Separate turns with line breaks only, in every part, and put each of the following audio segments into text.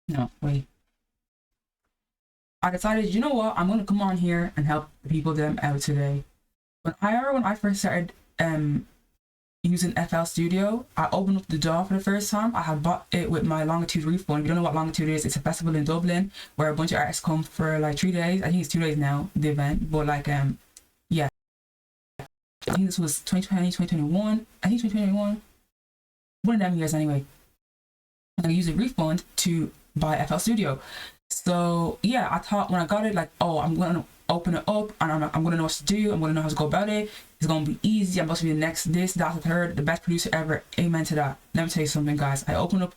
No, wait. I decided, you know what? I'm gonna come on here and help the people them out today. When I first started using FL Studio, I opened up the DAW for the first time. I had bought it with my Longitude refund. If you don't know what Longitude is, it's a festival in Dublin where a bunch of artists come for like 3 days. I think it's 2 days now, the event. But like yeah. I think this was 2020, 2021. I think 2021. One of them years anyway. And I used a refund to buy FL Studio. So yeah, I thought when I got it, like, oh, I'm gonna open it up and I'm gonna know what to do. I'm gonna know how to go about it. It's gonna be easy. I'm supposed to be the next this, that, the third, the best producer ever. Amen to that. Let me tell you something, guys. I opened up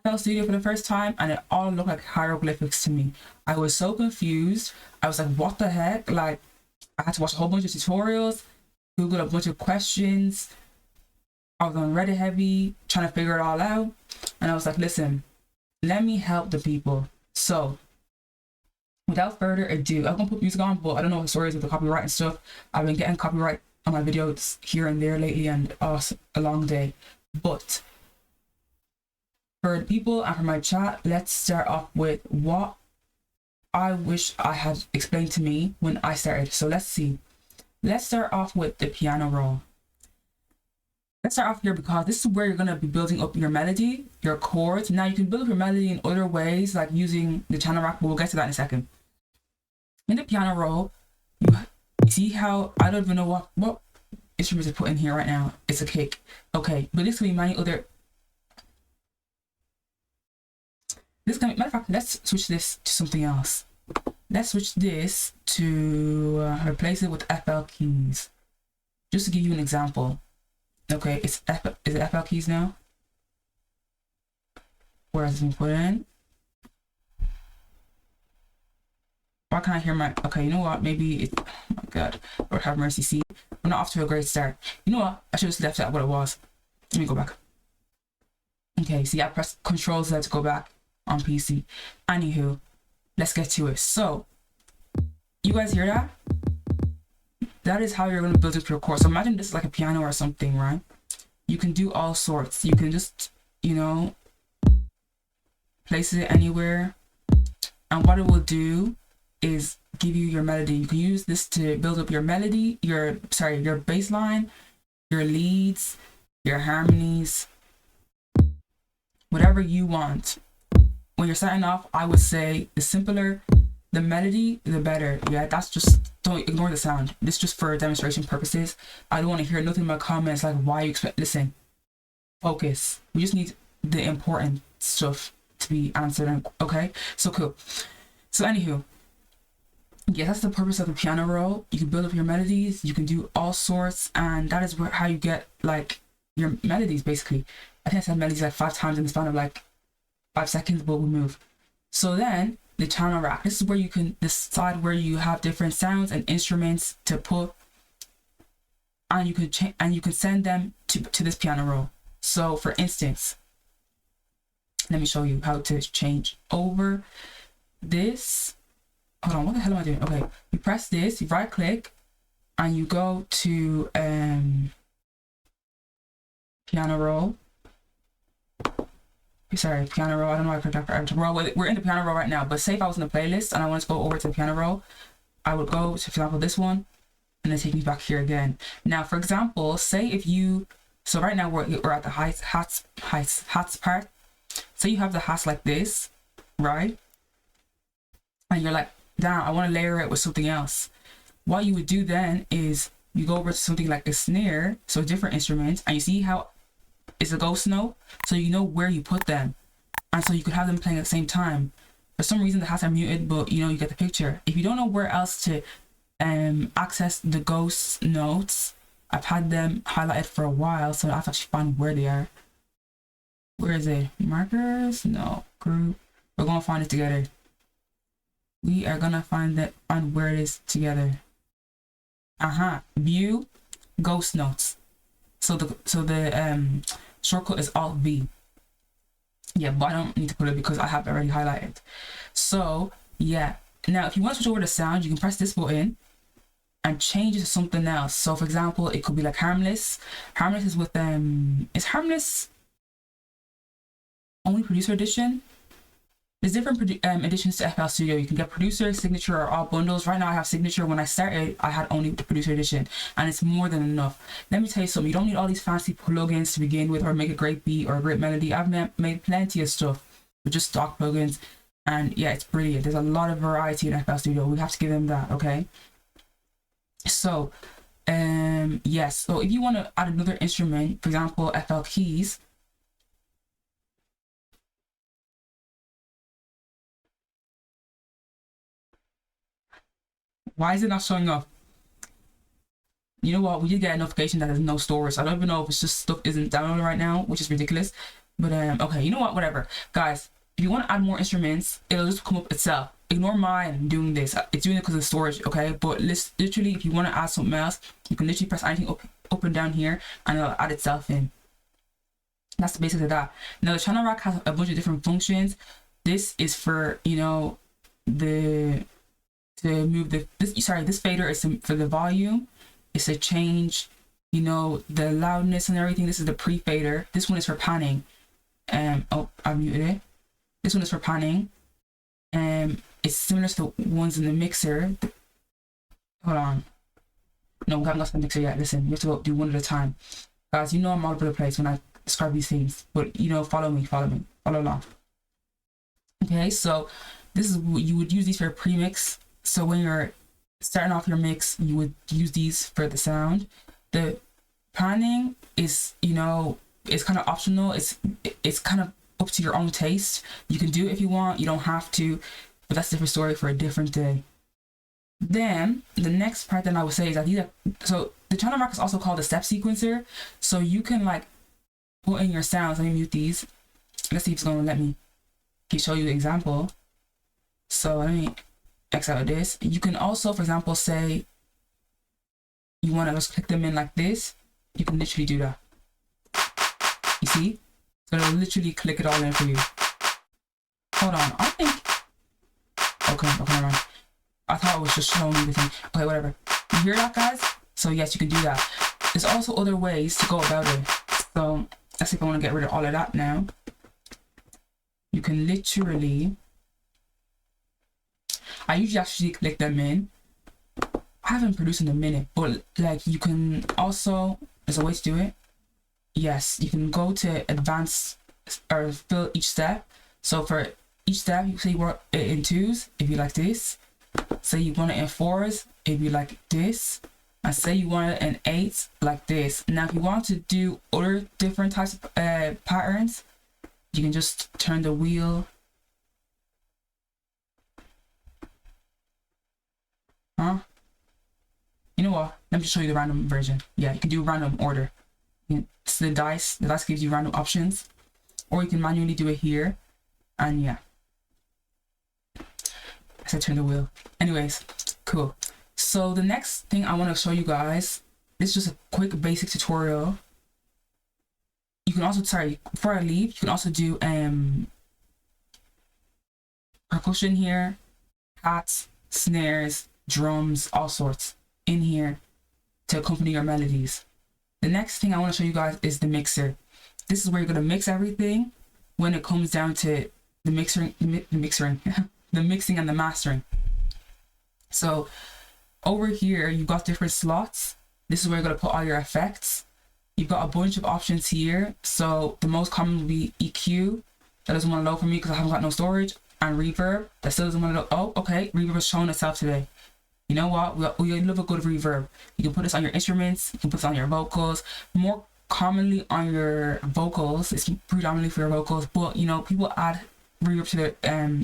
FL Studio for the first time and it all looked like hieroglyphics to me. I was so confused. I was like, what the heck? Like, I had to watch a whole bunch of tutorials, Google a bunch of questions. I was on Reddit heavy, trying to figure it all out. And I was like, listen, let me help the people. So without further ado, I'm gonna put music on, but I don't know what the story is with the copyright and stuff. I've been getting copyright on my videos here and there lately, and it's a long day. But for the people and for my chat, let's start off with what I wish I had explained to me when I started. So let's see. Let's start off with the piano roll. Let's start off here because this is where you're going to be building up your melody, your chords. Now you can build up your melody in other ways, like using the channel rack, but we'll get to that in a second. In the piano roll, you see how, I don't even know what instruments to put in here right now. It's a kick. Okay, but this can be many other. Matter of fact, let's switch this to something else. Let's switch this to replace it with FL keys. Just to give you an example. Okay, is it FL keys now? Where has it been put in? Why can't I hear my, okay, you know what, maybe it, oh my god, Lord have mercy. See, we're not off to a great start. You know what, I should have left it at what it was. Let me go back. Okay, see, I pressed Control Z to go back on PC. Anywho, let's get to it. So you guys hear that? That is how you're going to build up your chord. So imagine this is like a piano or something, right? You can do all sorts. You can just, you know, place it anywhere. And what it will do is give you your melody. You can use this to build up your melody, your bass line, your leads, your harmonies, whatever you want. When you're starting off, I would say the simpler the melody, the better. Yeah, that's just, don't ignore the sound. This is just for demonstration purposes. I don't want to hear nothing in my comments like why you expect. Listen, focus. We just need the important stuff to be answered. Okay, so cool. So anywho, yeah, that's the purpose of the piano roll. You can build up your melodies. You can do all sorts, and that is how you get like your melodies. Basically, I think I said melodies like 5 times in the span of like 5 seconds, but we'll move. So then the channel rack. This is where you can decide where you have different sounds and instruments to put, and you can send them to this piano roll. So for instance, let me show you how to change over this. Hold on, what the hell am I doing? Okay, you press this, you right click, and you go to piano roll. Sorry, piano roll. I don't know why I clicked after roll. We're in the piano roll right now, but say if I was in the playlist and I wanted to go over to the piano roll, I would go to, for example, this one, and then take me back here again. Now, for example, say if you, so right now we're at the hats part. Say you have the hats like this, right? And you're like, damn, I want to layer it with something else. What you would do then is you go over to something like a snare, so a different instrument, and you see how it's a ghost note, so you know where you put them, and so you could have them playing at the same time. For some reason the hats are muted, but you know, you get the picture. If you don't know where else to access the ghost notes, I've had them highlighted for a while, so I have to actually find where they are. Where is it? Markers? No. Group. We're gonna find it together. We are gonna find where it is together. View ghost notes. So the shortcut is Alt V. Yeah, but I don't need to put it because I have it already highlighted. So yeah, now if you want to switch over to sound, you can press this button and change it to something else. So for example, it could be like Harmless. Harmless is with is Harmless only producer edition? there's different additions to FL Studio. You can get producer, signature, or all bundles. Right now I have signature. When I started, I had only the producer edition, and it's more than enough. Let me tell you something. You don't need all these fancy plugins to begin with, or make a great beat or a great melody. I've made plenty of stuff with just stock plugins, and yeah, it's brilliant. There's a lot of variety in FL Studio. We have to give them that, okay? So, yes. So if you want to add another instrument, for example, FL keys. Why is it not showing up? You know what? We did get a notification that there's no storage. I don't even know if it's just stuff isn't downloaded right now, which is ridiculous. But okay, you know what? Whatever, guys. If you want to add more instruments, it'll just come up itself. Ignore mine doing this. It's doing it because of storage, okay? But literally, if you want to add something else, you can literally press anything up and down here, and it'll add itself in. That's the basics of that. Now the channel rack has a bunch of different functions. This is for, you know, to move this fader is for the volume. It's to change, you know, the loudness and everything. This is the pre-fader. This one is for panning. Oh, I muted it. This one is for panning. It's similar to the ones in the mixer. Hold on. No, we haven't got the mixer yet. Listen, you have to go do one at a time. Guys, you know I'm all over the place when I describe these things. But, you know, follow along. Okay, so this is what you would use these for a premix. So when you're starting off your mix, you would use these for the sound. The panning is, you know, it's kind of optional. It's kind of up to your own taste. You can do it if you want. You don't have to, but that's a different story for a different day. Then the next part that I would say is that so the channel rack is also called a step sequencer. So you can like put in your sounds. Let me mute these. Let's see if it's going to let me show you the example. So let me X out of this. You can also, for example, say you want to just click them in like this. You can literally do that. You see? So it'll literally click it all in for you. Hold on, I think. Okay, never mind. I thought it was just showing me the thing. Okay, whatever. You hear that, guys? So yes, you can do that. There's also other ways to go about it. So let's see if I want to get rid of all of that now. You can literally. I usually actually click them in. I haven't produced in a minute, but like you can also, there's a way to do it. Yes, you can go to advanced or fill each step. So for each step, you say you want it in 2s, it'd be like this. Say you want it in 4s, it'd be like this. And say you want it in 8s, like this. Now, if you want to do other different types of patterns, you can just turn the wheel. You know what? Let me just show you the random version. Yeah, you can do random order. It's the dice gives you random options, or you can manually do it here. And yeah, I said turn the wheel. Anyways, cool. So the next thing I want to show you guys, this is just a quick basic tutorial. You can also, before I leave, you can also do percussion here, hats, snares, drums, all sorts in here to accompany your melodies. The next thing I want to show you guys is the mixer. This is where you're going to mix everything when it comes down to the mixing and the mastering. So over here, you've got different slots. This is where you're going to put all your effects. You've got a bunch of options here. So the most common will be EQ. That doesn't want to load for me because I haven't got no storage. And reverb. That still doesn't want to load. Oh, okay. Reverb is showing itself today. You know what? We love a good reverb. You can put this on your instruments. You can put this on your vocals. More commonly on your vocals. It's predominantly for your vocals. But, you know, people add reverb to their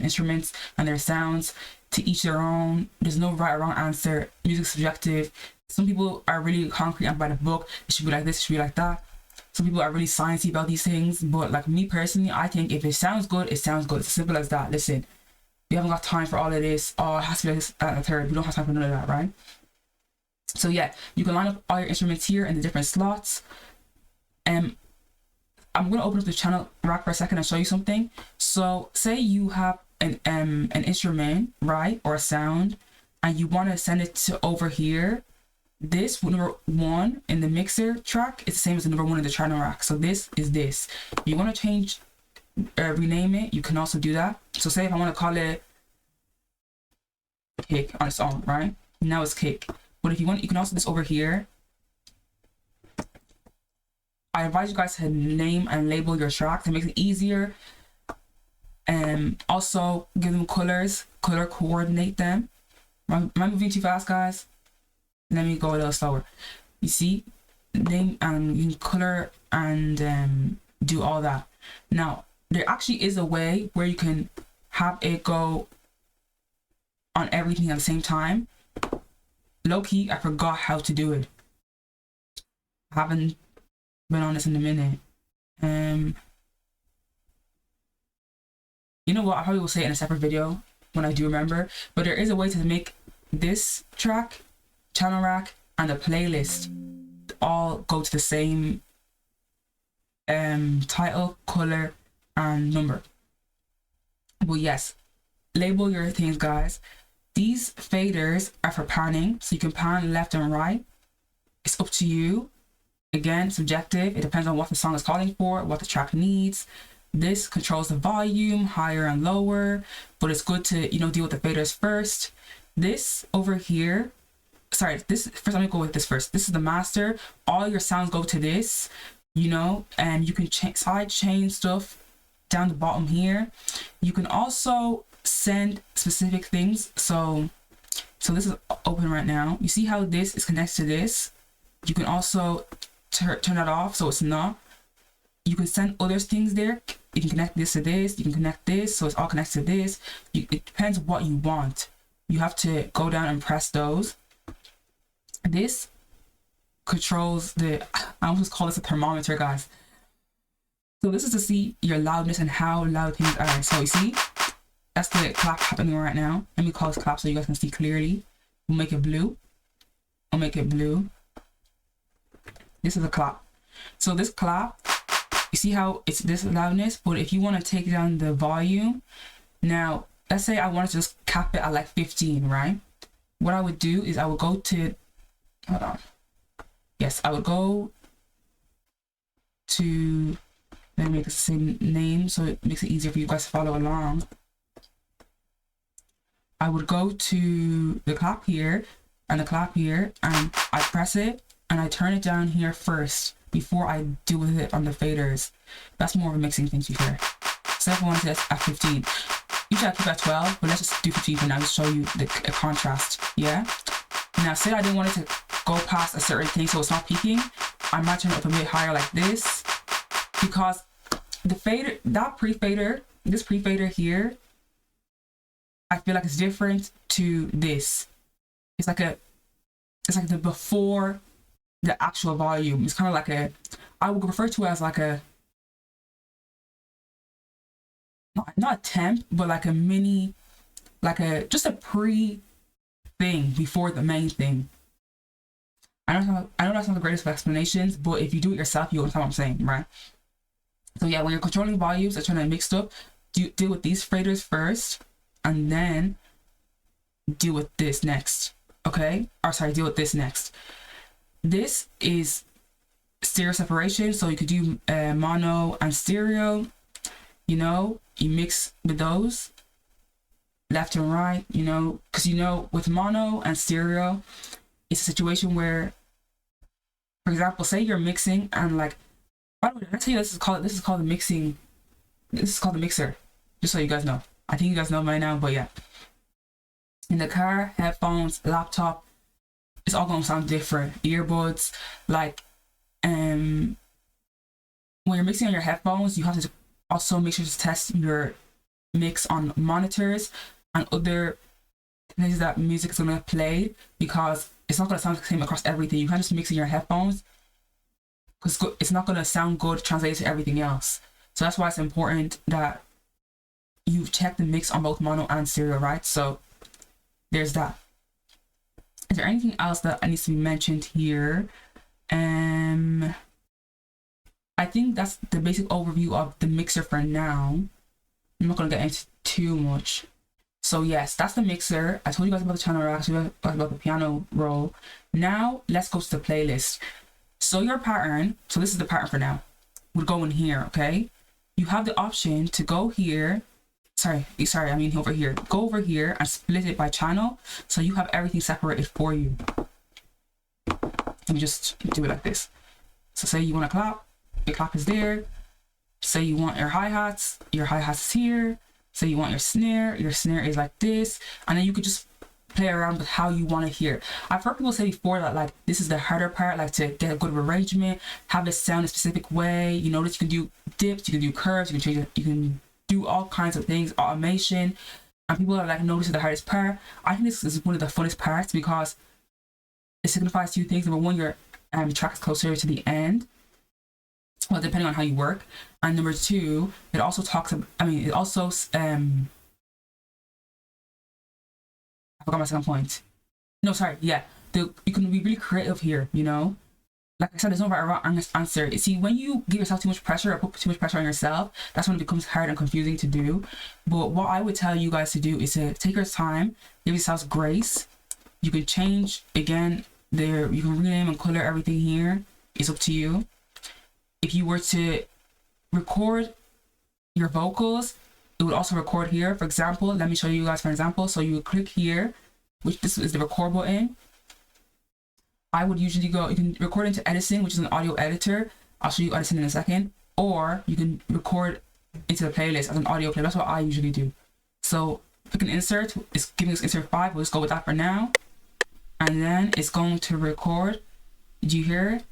instruments and their sounds. To each their own. There's no right or wrong answer. Music's subjective. Some people are really concrete and by the book. It should be like this, it should be like that. Some people are really sciencey about these things. But like me personally, I think if it sounds good, it sounds good. It's as simple as that. Listen, we haven't got time for all of this. Oh, it has to be like this, that, and the third. We don't have time for none of that, right? So yeah, you can line up all your instruments here in the different slots. I'm going to open up the channel rack for a second and show you something. So say you have an instrument, right, or a sound, and you want to send it to over here. This number 1 in the mixer track is the same as the number 1 in the channel rack. So this is this. You want to change rename it, you can also do that. So say if I want to call it kick on its own, right? Now it's kick. But if you want, you can also do this over here. I advise you guys to name and label your tracks to make it easier. And also give them colors, color coordinate them. Am I moving too fast, guys? Let me go a little slower. You see, name and you can color and do all that. Now, there actually is a way where you can have it go on everything at the same time. Low key, I forgot how to do it. I haven't been on this in a minute. You know what? I probably will say it in a separate video when I do remember. But there is a way to make this track, channel rack, and the playlist all go to the same title, color, and number. But yes, label your things, guys. These faders are for panning, so you can pan left and right. It's up to you. Again, subjective. It depends on what the song is calling for, what the track needs. This controls the volume, higher and lower, but it's good to, deal with the faders first. This over here, first let me go with this first. This is the master. All your sounds go to this, and you can side chain stuff down the bottom here. You can also send specific things. So this is open right now. You see how this is connected to this? You can also turn that off so it's not. You can send other things there. You can connect this to this. You can connect this so it's all connected to this. It depends what you want. You have to go down and press those. This controls I almost call this a thermometer, guys. So this is to see your loudness and how loud things are. So you see, that's the clap happening right now. Let me call this clap so you guys can see clearly. We'll make it blue. I'll make it blue. This is a clap. So this clap, you see how it's this loudness, but if you want to take down the volume, now let's say I wanted to just cap it at like 15, right? What I would do is I would go to, hold on. Yes, I would go to, let me make the same name so it makes it easier for you guys to follow along. I would go to the clap here and the clap here, and I press it and I turn it down here first before I deal with it on the faders. That's more of a mixing thing to be fair. So if I wanted this at 15, usually I keep it at 12, but let's just do 15 for now to show you the contrast. Yeah. Now say I didn't want it to go past a certain thing so it's not peaking, I might turn it up a bit higher like this, because the fader, this pre-fader here, I feel like it's different to this. It's like the before the actual volume. It's kind of like I would refer to it as like not a temp, but like a mini, just a pre thing before the main thing. I know that's not the greatest of explanations, but if you do it yourself, you'll understand what I'm saying, right? So yeah, when you're controlling volumes, that's trying to mix up, deal with these faders first, and then deal with this next. Okay? Or sorry, deal with this next. This is stereo separation, so you could do mono and stereo. You mix with those left and right, because with mono and stereo, it's a situation where, for example, say you're mixing and by the way, let's tell you this is called the mixing. This is called the mixer, just so you guys know. I think you guys know by now, but yeah. In the car, headphones, laptop, it's all gonna sound different. Earbuds, when you're mixing on your headphones, you have to also make sure to test your mix on monitors and other things that music is gonna play, because it's not gonna sound the same across everything. You can't just mix in your headphones because it's not gonna sound good translated to everything else. So that's why it's important that you check the mix on both mono and stereo, right? So there's that. Is there anything else that needs to be mentioned here? I think that's the basic overview of the mixer for now. I'm not gonna get into too much. So yes, that's the mixer. I told you guys about the channel rack, about the piano roll. Now let's go to the playlist. So your pattern, so this is the pattern for now, would go in here, okay? you have the option to go here. Sorry, I mean over here. Go over here and split it by channel, so you have everything separated for you. Let me just do it like this. So say you want to clap, your clap is there. Say you want your hi-hats is here. Say you want your snare is like this. And then you could just play around with how you want to hear. I've heard people say before that like this is the harder part, like to get a good arrangement, have it sound a specific way. You notice you can do dips, you can do curves, you can change it, you can do all kinds of things, automation. And people are like, notice the hardest part. I think this is one of the funnest parts because it signifies two things. Number one, your track is closer to the end, well, depending on how you work. And number two, it also talks about, it also I forgot my second point. No, sorry, yeah. You can be really creative here, you know? Like I said, there's no right or wrong answer. See, when you give yourself too much pressure or put too much pressure on yourself, that's when it becomes hard and confusing to do. But what I would tell you guys to do is to take your time, give yourselves grace. You can change, again, you can rename and color everything here. It's up to you. If you were to record your vocals, it would also record here. For example, let me show you guys for example. So you would click here, which this is the record button. I would usually go, you can record into Edison, which is an audio editor. I'll show you Edison in a second. Or you can record into the playlist as an audio play. That's what I usually do. So pick an insert. It's giving us insert 5. We'll just go with that for now. And then it's going to record. Do you hear it?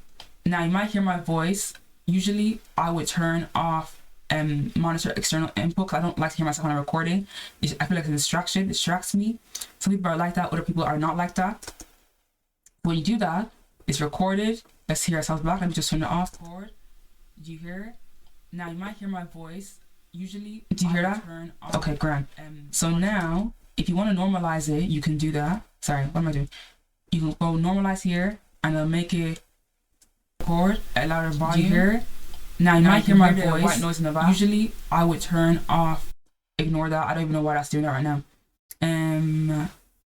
Now you might hear my voice. Usually I would turn off monitor external input because I don't like to hear myself when I'm recording. I feel like it's a distraction. It distracts me. Some people are like that. Other people are not like that. When you do that, it's recorded. Let's hear ourselves back. Let me just turn it off. Record. Do you hear it? Now you might hear my voice. Usually, do you hear that? Okay, grand. So now, if you want to normalize it, you can do that. Sorry, what am I doing? You can go normalize here, and it'll make it record at louder volume. Do you hear it? Now you might hear my voice. White noise in the back. Usually, I would turn off. Ignore that. I don't even know why that's doing that right now.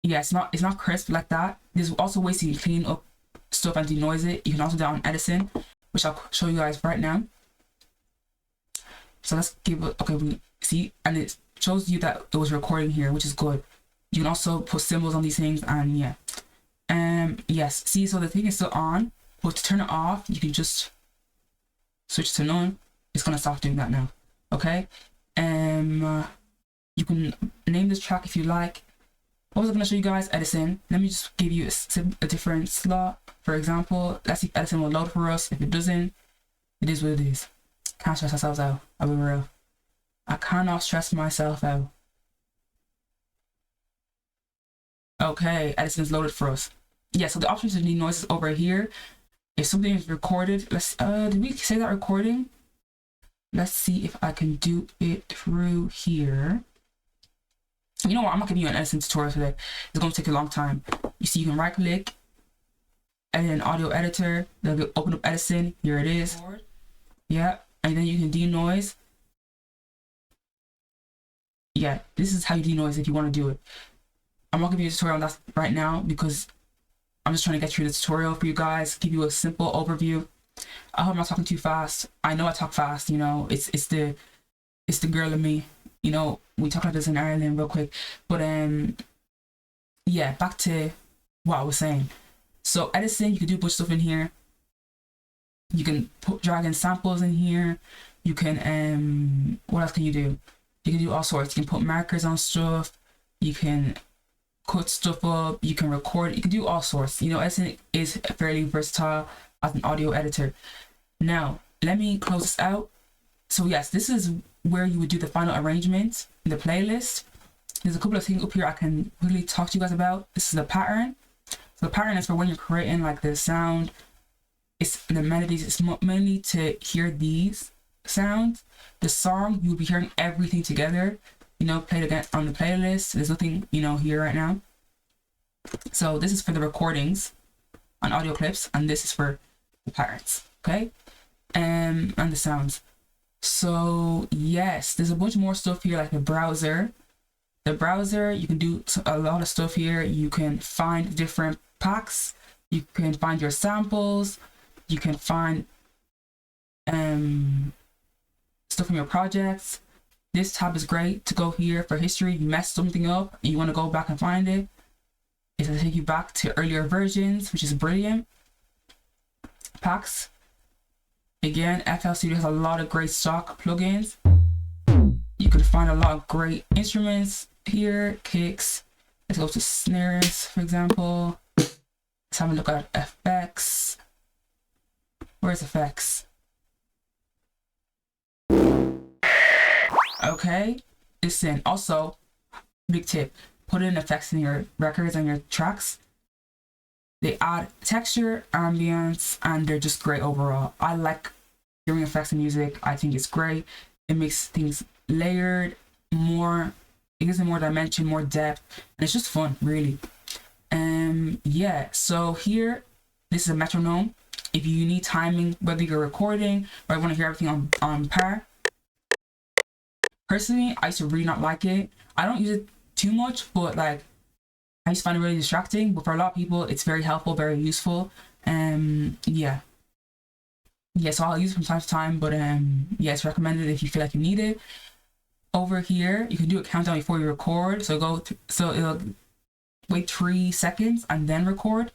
Yeah, it's not crisp like that. There's also ways to clean up stuff and denoise it. You can also do that on Edison, which I'll show you guys right now. So let's give it, okay, we see, and it shows you that it was recording here, which is good. You can also put symbols on these things, and yeah. Yes, see, so the thing is still on, but to turn it off, you can just switch to none. It's gonna stop doing that now, okay? You can name this track if you like. What was I going to show you guys? Edison. Let me just give you a different slot. For example, let's see if Edison will load for us. If it doesn't, it is what it is. Can't stress ourselves out. I'll be real. I cannot stress myself out. Okay, Edison's loaded for us. Yeah, so the option to denoise is over here. If something is recorded, let's did we say that recording? Let's see if I can do it through here. You know what? I'm not giving you an Edison tutorial today. It's going to take a long time. You see, you can right click, edit an audio editor. They'll open up Edison. Here it is. Yeah, and then you can denoise. Yeah, this is how you denoise if you want to do it. I'm not giving you a tutorial on that right now because I'm just trying to get through the tutorial for you guys, give you a simple overview. I hope I'm not talking too fast. I know I talk fast. You know, it's the girl in me. You know, we talk about this in Ireland real quick, but yeah, back to what I was saying. So Edison, you can do a bunch of stuff in here. You can drag in samples in here. You can what else can you do? You can do all sorts. You can put markers on stuff. You can cut stuff up. You can record. You can do all sorts. You know, Edison is fairly versatile as an audio editor. Now, let me close this out. So yes, this is where you would do the final arrangement in the playlist. There's a couple of things up here I can really talk to you guys about. This is the pattern. So the pattern is for when you're creating like the sound. It's the melodies. It's mainly to hear these sounds. The song, you'll be hearing everything together. You know, played again on the playlist. There's nothing, you know, here right now. So this is for the recordings on audio clips, and this is for the patterns. Okay, and the sounds. So yes, there's a bunch more stuff here like the browser. The browser, you can do a lot of stuff here. You can find different packs. You can find your samples. You can find stuff stuff from your projects. This tab is great to go here for history. You messed something up and you want to go back and find it. It's going to take you back to earlier versions, which is brilliant. Packs. Again, FL Studio has a lot of great stock plugins. You can find a lot of great instruments here, kicks. Let's go to snares, for example. Let's have a look at effects. Where's effects? Okay, listen. Also, big tip: put in effects in your records and your tracks. They add texture, ambience, and they're just great overall. I like hearing effects in music. I think it's great. It makes things layered, more. It gives it more dimension, more depth, and it's just fun, really. Yeah. So here, this is a metronome. If you need timing, whether you're recording or you want to hear everything on par. Personally, I used to really not like it. I don't use it too much, but like I just find it really distracting. But for a lot of people, it's very helpful, very useful. Yeah. So I'll use it from time to time, but yeah, it's recommended if you feel like you need it. Over here, you can do a countdown before you record. So it'll wait 3 seconds and then record.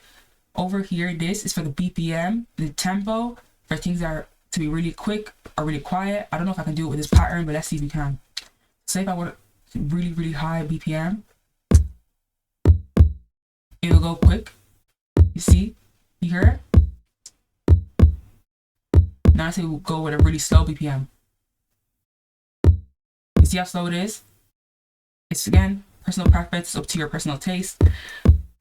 Over here, this is for the BPM, the tempo, for things that are to be really quick or really quiet. I don't know if I can do it with this pattern, but let's see if we can. Say if I want really, really high BPM, it'll go quick. You see? You hear it? Now I say we'll go with a really slow BPM. You see how slow it is? It's again personal preference, up to your personal taste.